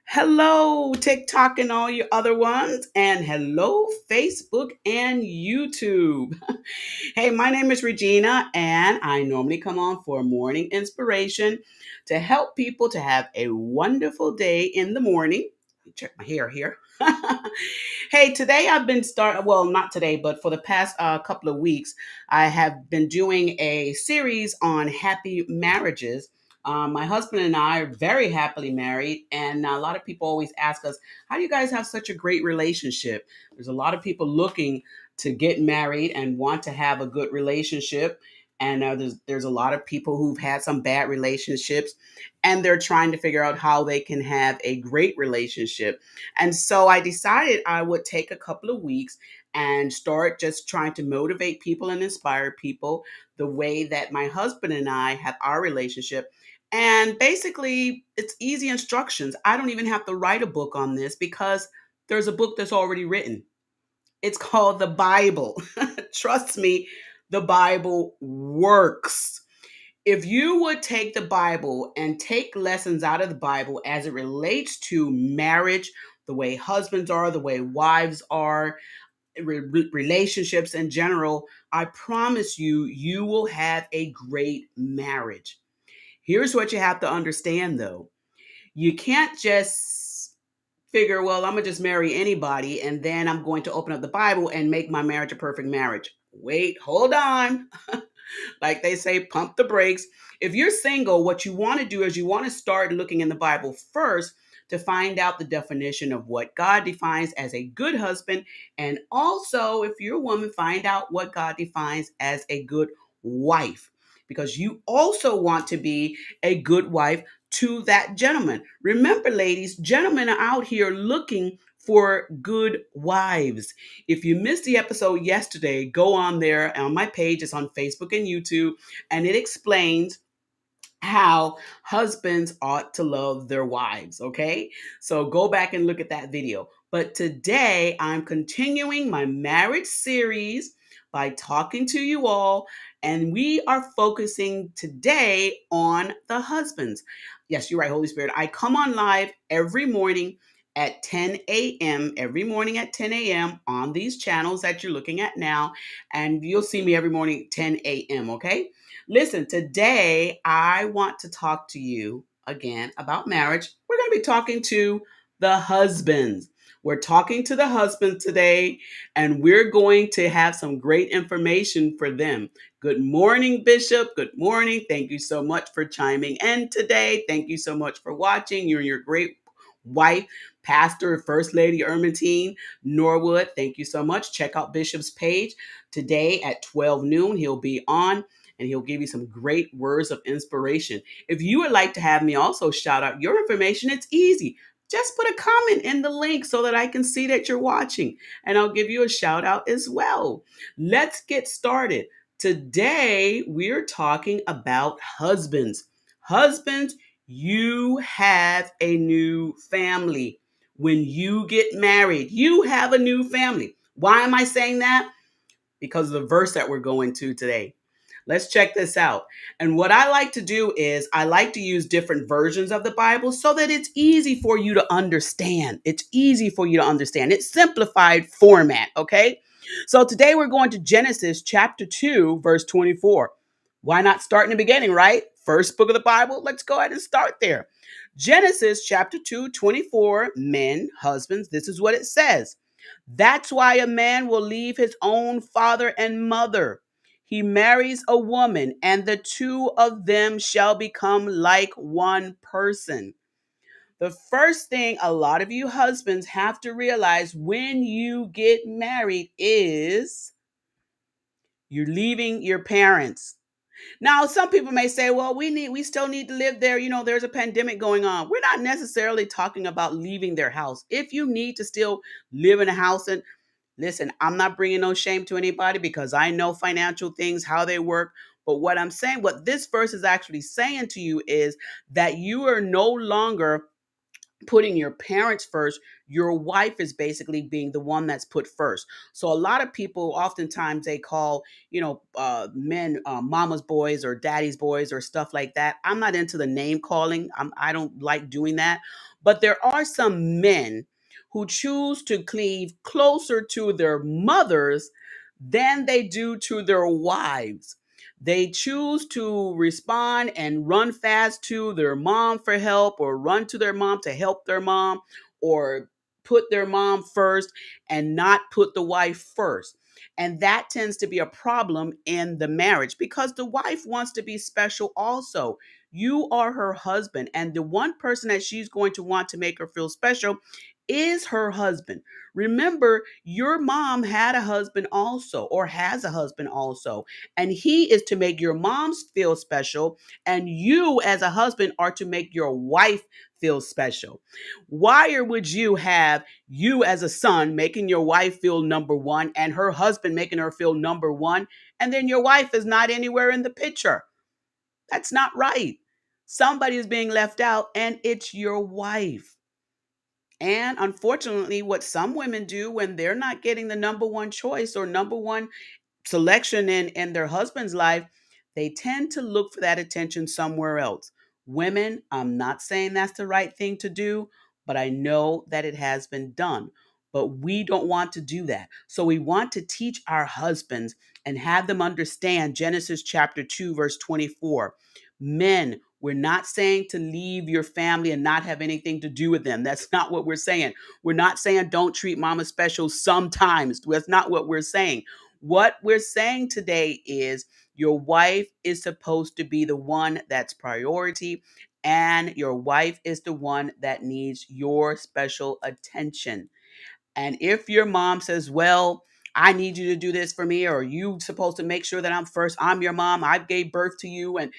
Hello, TikTok and all your other ones, and hello, Facebook and YouTube. Hey, my name is Regina, and I normally come on for morning inspiration to help people to have a wonderful day in the morning. Check my hair here. Hey, today I've been well, not today, but for the past couple of weeks, I have been doing a series on happy marriages. My husband and I are very happily married, and a lot of people always ask us, how do you guys have such a great relationship? There's a lot of people looking to get married and want to have a good relationship. And there's a lot of people who've had some bad relationships, and they're trying to figure out how they can have a great relationship. And so I decided I would take a couple of weeks and start just trying to motivate people and inspire people the way that my husband and I have our relationship. And basically, it's easy instructions. I don't even have to write a book on this because there's a book that's already written. It's called the Bible. Trust me, the Bible works. If you would take the Bible and take lessons out of the Bible as it relates to marriage, the way husbands are, the way wives are, relationships in general, I promise you, you will have a great marriage. Here's what you have to understand though. You can't just figure, well, I'm going to just marry anybody and then I'm going to open up the Bible and make my marriage a perfect marriage. Wait, hold on. Like they say, pump the brakes. If you're single, what you want to do is you want to start looking in the Bible first to find out the definition of what God defines as a good husband. And also, if you're a woman, find out what God defines as a good wife. Because you also want to be a good wife to that gentleman. Remember, ladies, gentlemen are out here looking for good wives. If you missed the episode yesterday, go on there on my page. It's on Facebook and YouTube, and it explains how husbands ought to love their wives. Okay, so go back and look at that video. But today I'm continuing my marriage series by talking to you all, and we are focusing today on the husbands. Yes, you're right, Holy Spirit. I come on live every morning at 10 a.m. every morning at 10 a.m. on these channels that you're looking at now, and you'll see me every morning 10 a.m. Okay. Listen, today I want to talk to you again about marriage. We're going to be talking to the husbands. We're talking to the husbands today, and we're going to have some great information for them. Good morning, Bishop. Good morning. Thank you so much for chiming in today. Thank you so much for watching. You and your great wife, Pastor, First Lady Ermentine Norwood. Thank you so much. Check out Bishop's page today at 12 noon. He'll be on and he'll give you some great words of inspiration. If you would like to have me also shout out your information, it's easy. Just put a comment in the link so that I can see that you're watching, and I'll give you a shout out as well. Let's get started. Today, we're talking about husbands. Husbands, you have a new family. When you get married, you have a new family. Why am I saying that? Because of the verse that we're going to today. Let's check this out. And what I like to do is I like to use different versions of the Bible so that it's easy for you to understand. It's easy for you to understand. It's simplified format, okay? So today we're going to Genesis chapter 2, verse 24. Why not start in the beginning, right? First book of the Bible. Let's go ahead and start there. Genesis chapter 2, 24. Men, husbands, this is what it says. That's why a man will leave his own father and mother. He marries a woman, and the two of them shall become like one person. The first thing a lot of you husbands have to realize when you get married is you're leaving your parents. Now, some people may say, well, we still need to live there. You know, there's a pandemic going on. We're not necessarily talking about leaving their house. If you need to still live in a house, and listen, I'm not bringing no shame to anybody because I know financial things, how they work. But what I'm saying, what this verse is actually saying to you is that you are no longer putting your parents first, your wife is basically being the one that's put first. So a lot of people, oftentimes they call, men mama's boys or daddy's boys or stuff like that. I'm not into the name calling. I don't like doing that. But there are some men who choose to cleave closer to their mothers than they do to their wives. They choose to respond and run fast to their mom for help, or run to their mom to help their mom, or put their mom first and not put the wife first. And that tends to be a problem in the marriage because the wife wants to be special also. You are her husband, and the one person that she's going to want to make her feel special is her husband. Remember, your mom had a husband also, or has a husband also, and he is to make your moms feel special, and you as a husband are to make your wife feel special. Why would you have you as a son making your wife feel number one and her husband making her feel number one, and then your wife is not anywhere in the picture? That's not right. Somebody is being left out, and it's your wife. And unfortunately, what some women do when they're not getting the number one choice or number one selection in their husband's life, they tend to look for that attention somewhere else. Women, I'm not saying that's the right thing to do, but I know that it has been done. But we don't want to do that. So we want to teach our husbands and have them understand Genesis chapter 2, verse 24. Men, we're not saying to leave your family and not have anything to do with them. That's not what we're saying. We're not saying don't treat mama special sometimes. That's not what we're saying. What we're saying today is your wife is supposed to be the one that's priority, and your wife is the one that needs your special attention. And if your mom says, well, I need you to do this for me, or you supposed to make sure that I'm first. I'm your mom. I gave birth to you, and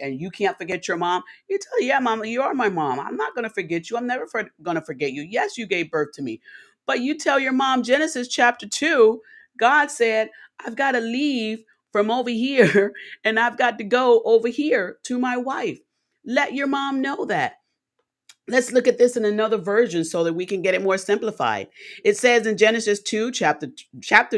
you can't forget your mom. You tell her, yeah, mama, you are my mom. I'm not gonna forget you. I'm never gonna forget you. Yes, you gave birth to me. But you tell your mom, Genesis chapter 2, God said, I've got to leave from over here and I've got to go over here to my wife. Let your mom know that. Let's look at this in another version so that we can get it more simplified. It says in Genesis 2, chapter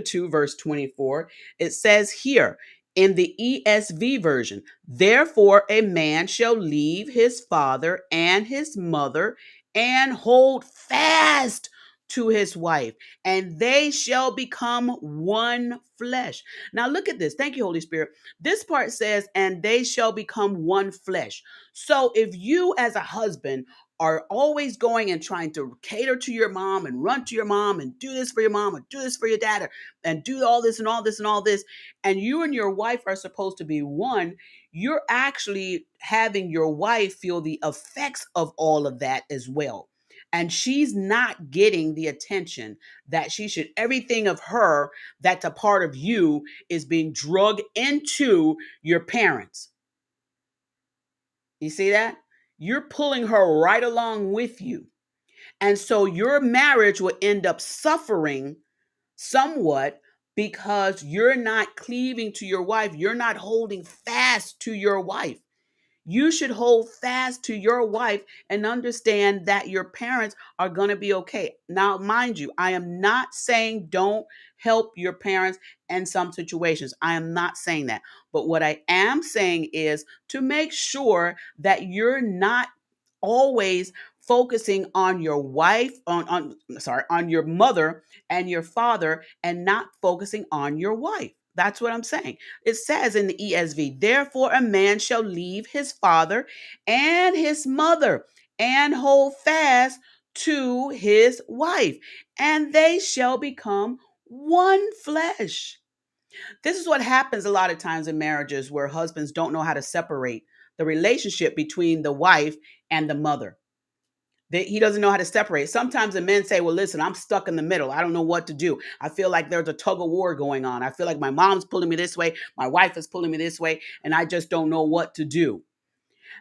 2, verse 24, it says here in the ESV version, therefore a man shall leave his father and his mother and hold fast to his wife, and they shall become one flesh. Now look at this. Thank you, Holy Spirit. This part says, and they shall become one flesh. So if you as a husband are always going and trying to cater to your mom and run to your mom and do this for your mom or do this for your dad, and do all this and all this and all this, and you and your wife are supposed to be one, you're actually having your wife feel the effects of all of that as well. And she's not getting the attention that she should. Everything of her that's a part of you is being drugged into your parents. You see that? You're pulling her right along with you. And so your marriage will end up suffering somewhat because you're not cleaving to your wife. You're not holding fast to your wife. You should hold fast to your wife and understand that your parents are going to be okay. Now, mind you, I am not saying don't help your parents in some situations. I am not saying that. But what I am saying is to make sure that you're not always focusing on your wife, on your mother and your father, and not focusing on your wife. That's what I'm saying. It says in the ESV, therefore a man shall leave his father and his mother and hold fast to his wife, and they shall become one flesh. This is what happens a lot of times in marriages where husbands don't know how to separate the relationship between the wife and the mother. He doesn't know how to separate. Sometimes the men say, well, listen, I'm stuck in the middle. I don't know what to do. I feel like there's a tug of war going on. I feel like my mom's pulling me this way. My wife is pulling me this way. And I just don't know what to do.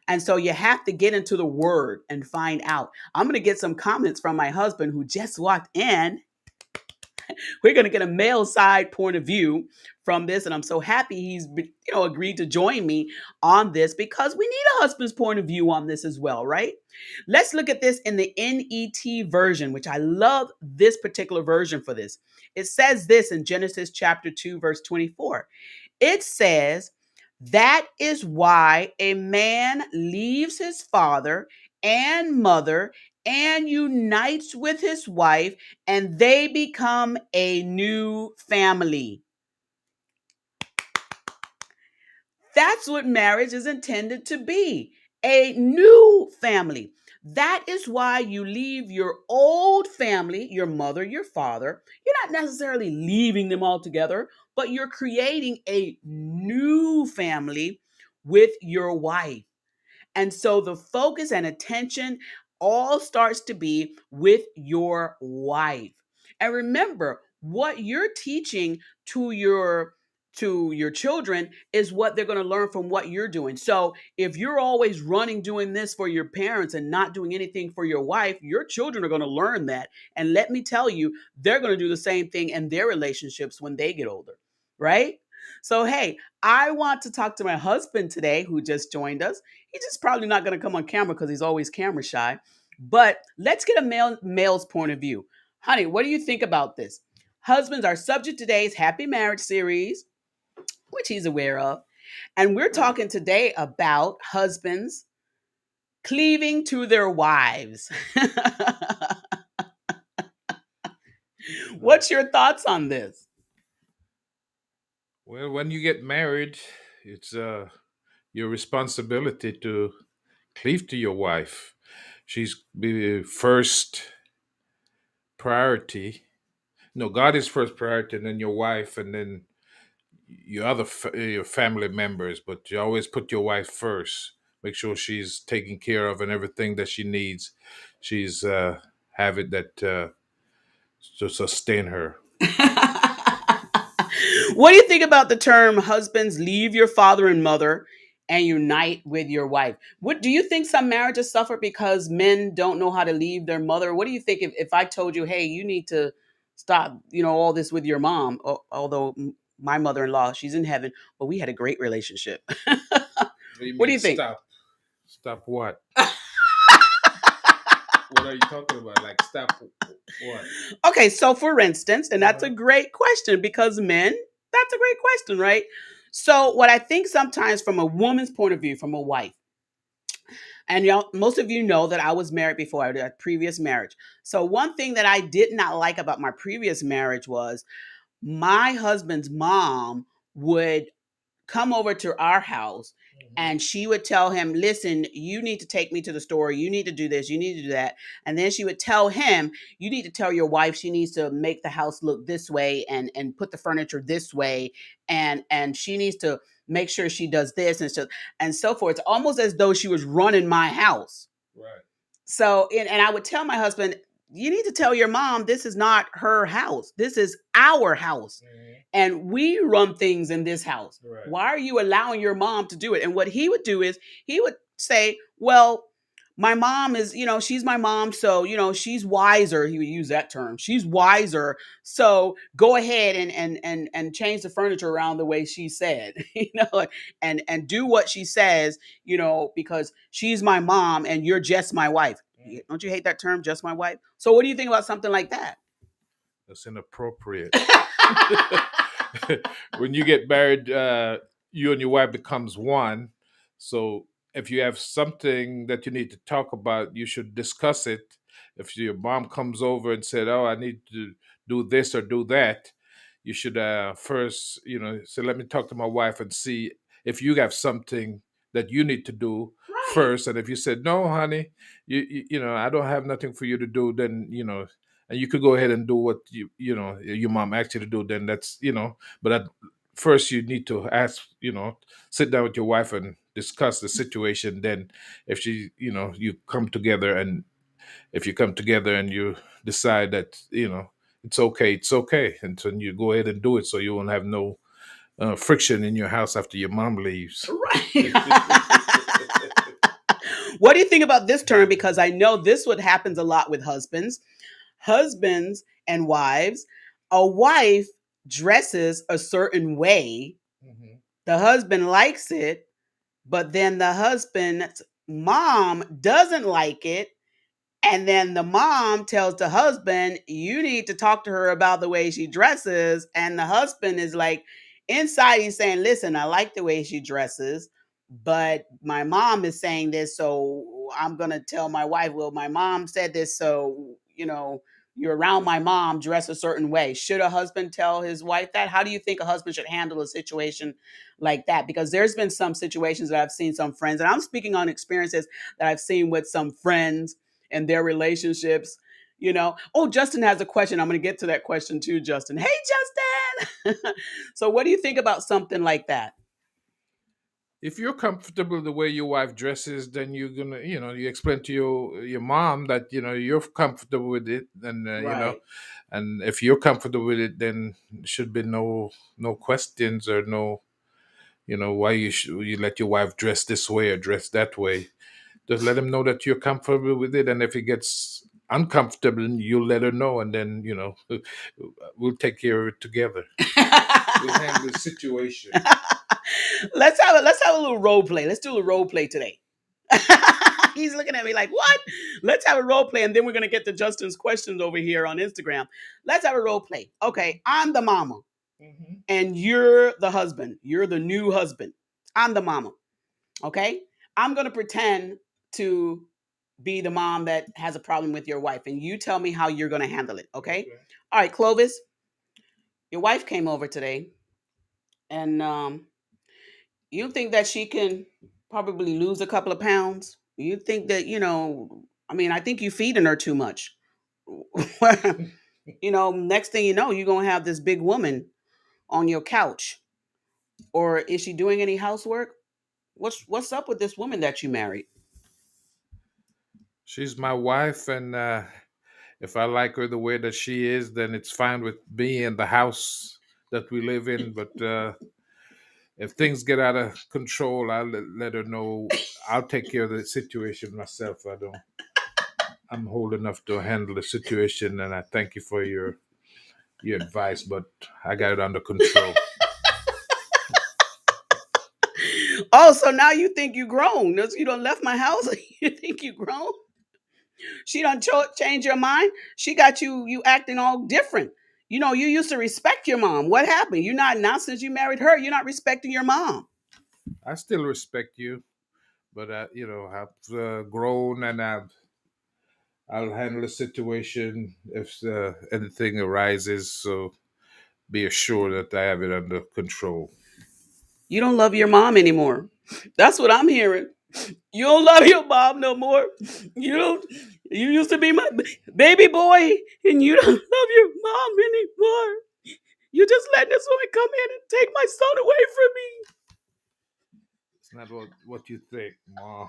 And so you have to get into the word and find out. I'm going to get some comments from my husband who just walked in. We're going to get a male side point of view from this, and I'm so happy he's agreed to join me on this because we need a husband's point of view on this as well, right? Let's look at this in the NET version, which I love this particular version for this. It says this in Genesis chapter 2, verse 24. It says, that is why a man leaves his father and mother and unites with his wife, and they become a new family. That's what marriage is intended to be, a new family. That is why you leave your old family, your mother, your father. You're not necessarily leaving them all together, but you're creating a new family with your wife. And so the focus and attention all starts to be with your wife. And remember, what you're teaching to your children is what they're going to learn from what you're doing. So if you're always running doing this for your parents and not doing anything for your wife, your children are going to learn that. And let me tell you, they're going to do the same thing in their relationships when they get older, right? So hey, I want to talk to my husband today who just joined us. He's just probably not going to come on camera because he's always camera shy. But let's get a male's point of view. Honey, what do you think about this? Husbands are subject to today's Happy Marriage series, which he's aware of. And we're talking today about husbands cleaving to their wives. What's your thoughts on this? Well, when you get married, it's your responsibility to cleave to your wife. She's the first priority. No, God is first priority, and then your wife, and then your family members. But you always put your wife first. Make sure she's taken care of and everything that she needs. She's have it that to sustain her. What do you think about the term husbands leave your father and mother and unite with your wife? What do you think some marriages suffer because men don't know how to leave their mother? What do you think if I told you, hey, you need to stop, all this with your mom? Although my mother-in-law, she's in heaven, but we had a great relationship. What do you What do mean you think? stop? Stop what? What are you talking about? Like stop what? Okay, so for instance, and that's a Uh-huh. great question because men, that's a great question, right? So, what I think sometimes from a woman's point of view, from a wife, and y'all, most of you know that I was married before I had a previous marriage. So, one thing that I did not like about my previous marriage was my husband's mom would come over to our house Mhm. and she would tell him, listen, you need to take me to the store, you need to do this, you need to do that. And then she would tell him, you need to tell your wife she needs to make the house look this way and put the furniture this way, and she needs to make sure she does this and so forth. It's almost as though she was running my house. Right. So, and I would tell my husband, you need to tell your mom this is not her house. This is our house. Mhm. And we run things in this house. Right. Why are you allowing your mom to do it? And what he would do is he would say, well, my mom is, she's my mom. So, she's wiser. He would use that term. She's wiser. So go ahead and change the furniture around the way she said, and do what she says, because she's my mom and you're just my wife. Mm. Don't you hate that term, just my wife? So what do you think about something like that? That's inappropriate. When you get married, you and your wife becomes one. So if you have something that you need to talk about, you should discuss it. If your mom comes over and said, "Oh, I need to do this or do that," you should first, say, "Let me talk to my wife and see if you have something that you need to do Right. first." And if you said, "No, honey, I don't have nothing for you to do," then and you could go ahead and do what your mom asked you to do, then that's but at first you need to ask, sit down with your wife and discuss the situation. Then if she you come together, and if you come together and you decide that it's okay, and so you go ahead and do it so you won't have no friction in your house after your mom leaves. Right. What do you think about this term? Because I know this what happens a lot with husbands and wives. A wife dresses a certain way, Hmm. the husband likes it, but then the husband's mom doesn't like it, and then the mom tells the husband, you need to talk to her about the way she dresses. And the husband is like, inside, he's saying, listen, I like the way she dresses, but my mom is saying this. So I'm going to tell my wife, well, my mom said this. So, you're around my mom, dress a certain way. Should a husband tell his wife that? How do you think a husband should handle a situation like that? Because there's been some situations that I've seen some friends, and I'm speaking on experiences that I've seen with some friends and their relationships. Oh, Justin has a question. I'm going to get to that question too, Justin. Hey, Justin. So what do you think about something like that? If you're comfortable the way your wife dresses, then you're gonna, you explain to your mom that you're comfortable with it, and Right. and if you're comfortable with it, then should be no questions or no, why you let your wife dress this way or dress that way. Just let him know that you're comfortable with it, and if he gets uncomfortable, you'll let her know, and then we'll take care of it together. We'll handle the situation. Let's have a little role play. Let's do a role play today. He's looking at me like, what? Let's have a role play, and then we're gonna get to Justin's questions over here on Instagram. Let's have a role play. Okay, I'm the mama, Hmm. and you're the husband. You're the new husband. I'm the mama. Okay, I'm gonna pretend to be the mom that has a problem with your wife, and you tell me how you're gonna handle it. Okay. Okay. All right, Clovis, your wife came over today, and you think that she can probably lose a couple of pounds? You think that, I mean, I think you feeding her too much. Next thing you know, you're going to have this big woman on your couch. Or is she doing any housework? What's up with this woman that you married? She's my wife, and if I like her the way that she is, then it's fine with me and the house that we live in. But if things get out of control, I'll let her know. I'll take care of the situation myself. I don't. I'm old enough to handle the situation, and I thank you for your advice, but I got it under control. Oh, so now you think you grown. You don't left my house. You think you grown? She done change your mind. She got you acting all different. You used to respect your mom. What happened? You're not now since you married her. You're not respecting your mom. I still respect you, but I've grown, and I'll handle the situation if anything arises. So be assured that I have it under control. You don't love your mom anymore. That's what I'm hearing. You don't love your mom no more. You don't. You used to be my baby boy, and you don't love your mom anymore. You just letting this woman come in and take my son away from me. It's not what you think, Ma.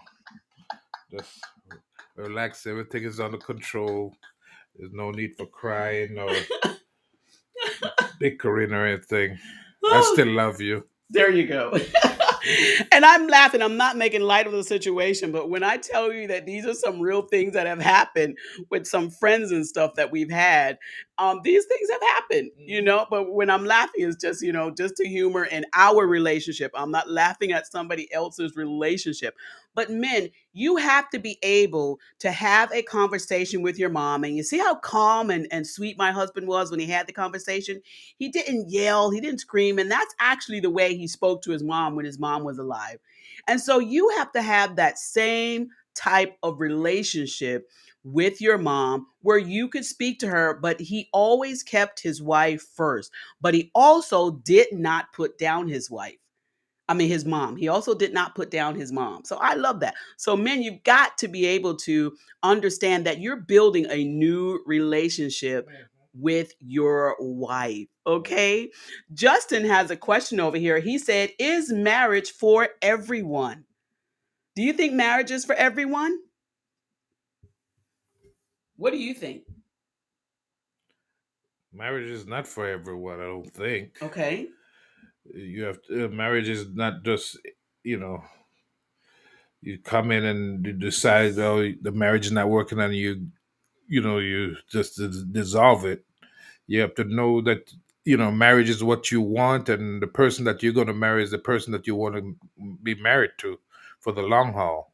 Just relax. Everything is under control. There's no need for crying or bickering or anything. I Oh, still love you. there you go. And I'm laughing. I'm not making light of the situation, but when I tell you that these are some real things that have happened with some friends and stuff that we've had, these things have happened, Mhm. But when I'm laughing, it's just, just to humor in our relationship. I'm not laughing at somebody else's relationship. But men, you have to be able to have a conversation with your mom. And you see how calm and sweet my husband was when he had the conversation? He didn't yell, he didn't scream, and that's actually the way he spoke to his mom when his mom was alive. And so you have to have that same type of relationship with your mom where you could speak to her, but he always kept his wife first. But he also did not put down his wife. I mean, his mom. He also did not put down his mom. So I love that. So, men, you've got to be able to understand that you're building a new relationship Mhm. with your wife. Okay. Justin has a question over here. He said, is marriage for everyone? Do you think marriage is for everyone? What do you think? Marriage is not for everyone. I don't think. Okay. Marriage is not just you know you come in and you decide, oh, the marriage is not working, and you just dissolve it. You have to know that. marriage is what you want, and the person that you're going to marry is the person that you want to be married to for the long haul.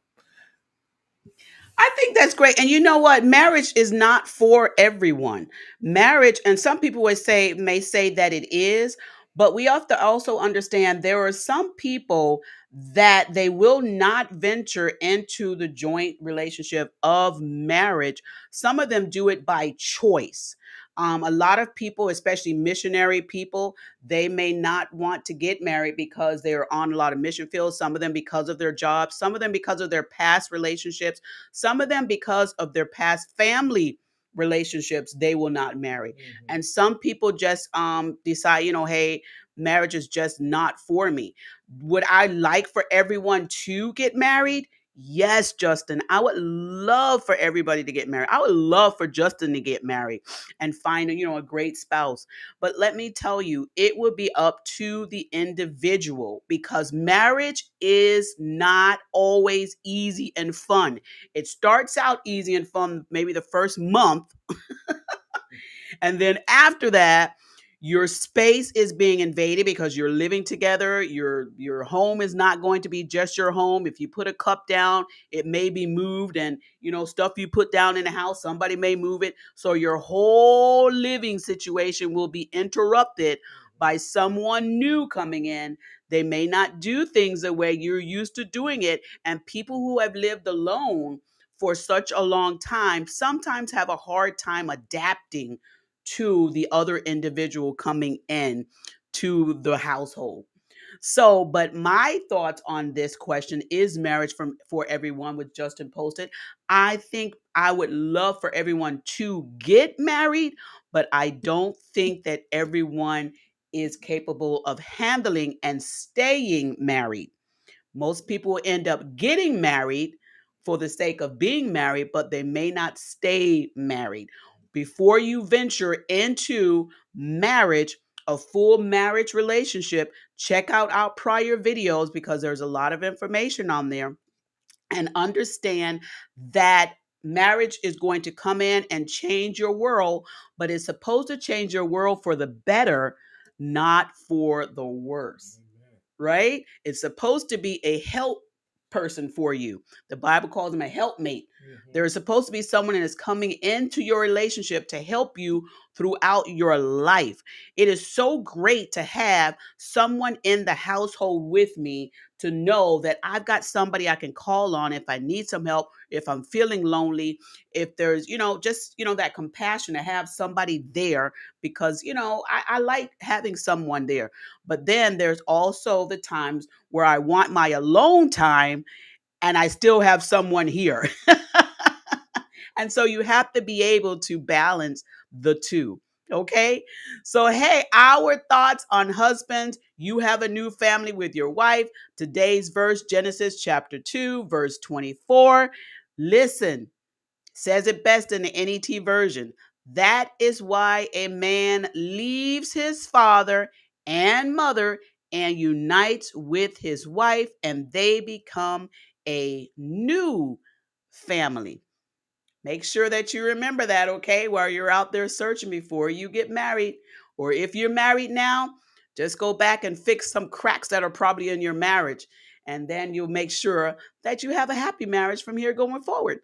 I think that's great. And you know what? Marriage is not for everyone. Marriage, and some people may say that it is, but we have to also understand there are some people that they will not venture into the joint relationship of marriage. Some of them do it by choice. A lot of people, especially missionary people, they may not want to get married because they're on a lot of mission fields. Some of them because of their jobs, some of them because of their past relationships, some of them because of their past family relationships, they will not marry. Mhm. And some people just decide, hey, marriage is just not for me. Would I like for everyone to get married? Yes, Justin. I would love for everybody to get married. I would love for Justin to get married and find a great spouse. But let me tell you, it would be up to the individual because marriage is not always easy and fun. It starts out easy and fun, maybe the first month, and then after that, your space is being invaded because you're living together. Your home is not going to be just your home. If you put a cup down, it may be moved, and stuff you put down in the house, somebody may move it. So your whole living situation will be interrupted by someone new coming in. They may not do things the way you're used to doing it, and people who have lived alone for such a long time sometimes have a hard time adapting to the other individual coming in to the household. So, but my thoughts on this question, is marriage for everyone, with Justin posted. I think I would love for everyone to get married, but I don't think that everyone is capable of handling and staying married. Most people end up getting married for the sake of being married, but they may not stay married. Before you venture into marriage, a full marriage relationship, check out our prior videos because there's a lot of information on there, and understand that marriage is going to come in and change your world, but it's supposed to change your world for the better, not for the worse, right? It's supposed to be a help person for you. The Bible calls them a helpmate. Mhm. There is supposed to be someone that is coming into your relationship to help you throughout your life. It is so great to have someone in the household with me, to know that I've got somebody I can call on if I need some help, if I'm feeling lonely, if there's, just, that compassion, to have somebody there, because, I like having someone there. But then there's also the times where I want my alone time and I still have someone here. And so you have to be able to balance the two. Okay. So, hey, our thoughts on husbands. You have a new family with your wife. Today's verse, Genesis chapter 2, verse 24. Listen, says it best in the NET version. That is why a man leaves his father and mother and unites with his wife, and they become a new family. Make sure that you remember that, okay, while you're out there searching before you get married. Or if you're married now, just go back and fix some cracks that are probably in your marriage. And then you'll make sure that you have a happy marriage from here going forward.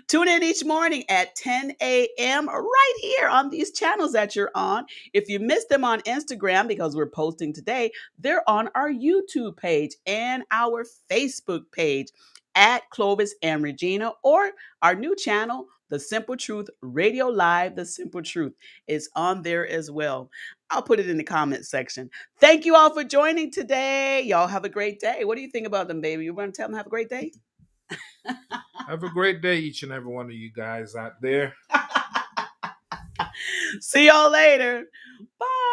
Tune in each morning at 10 a.m. right here on these channels that you're on. If you missed them on Instagram, because we're posting today, they're on our YouTube page and our Facebook page at Clovis and Regina, or our new channel, The Simple Truth Radio Live. The Simple Truth is on there as well. I'll put it in the comment section. Thank you all for joining today. Y'all have a great day. What do you think about them, baby? You want to tell them have a great day? Have a great day, each and every one of you guys out there. See y'all later. Bye.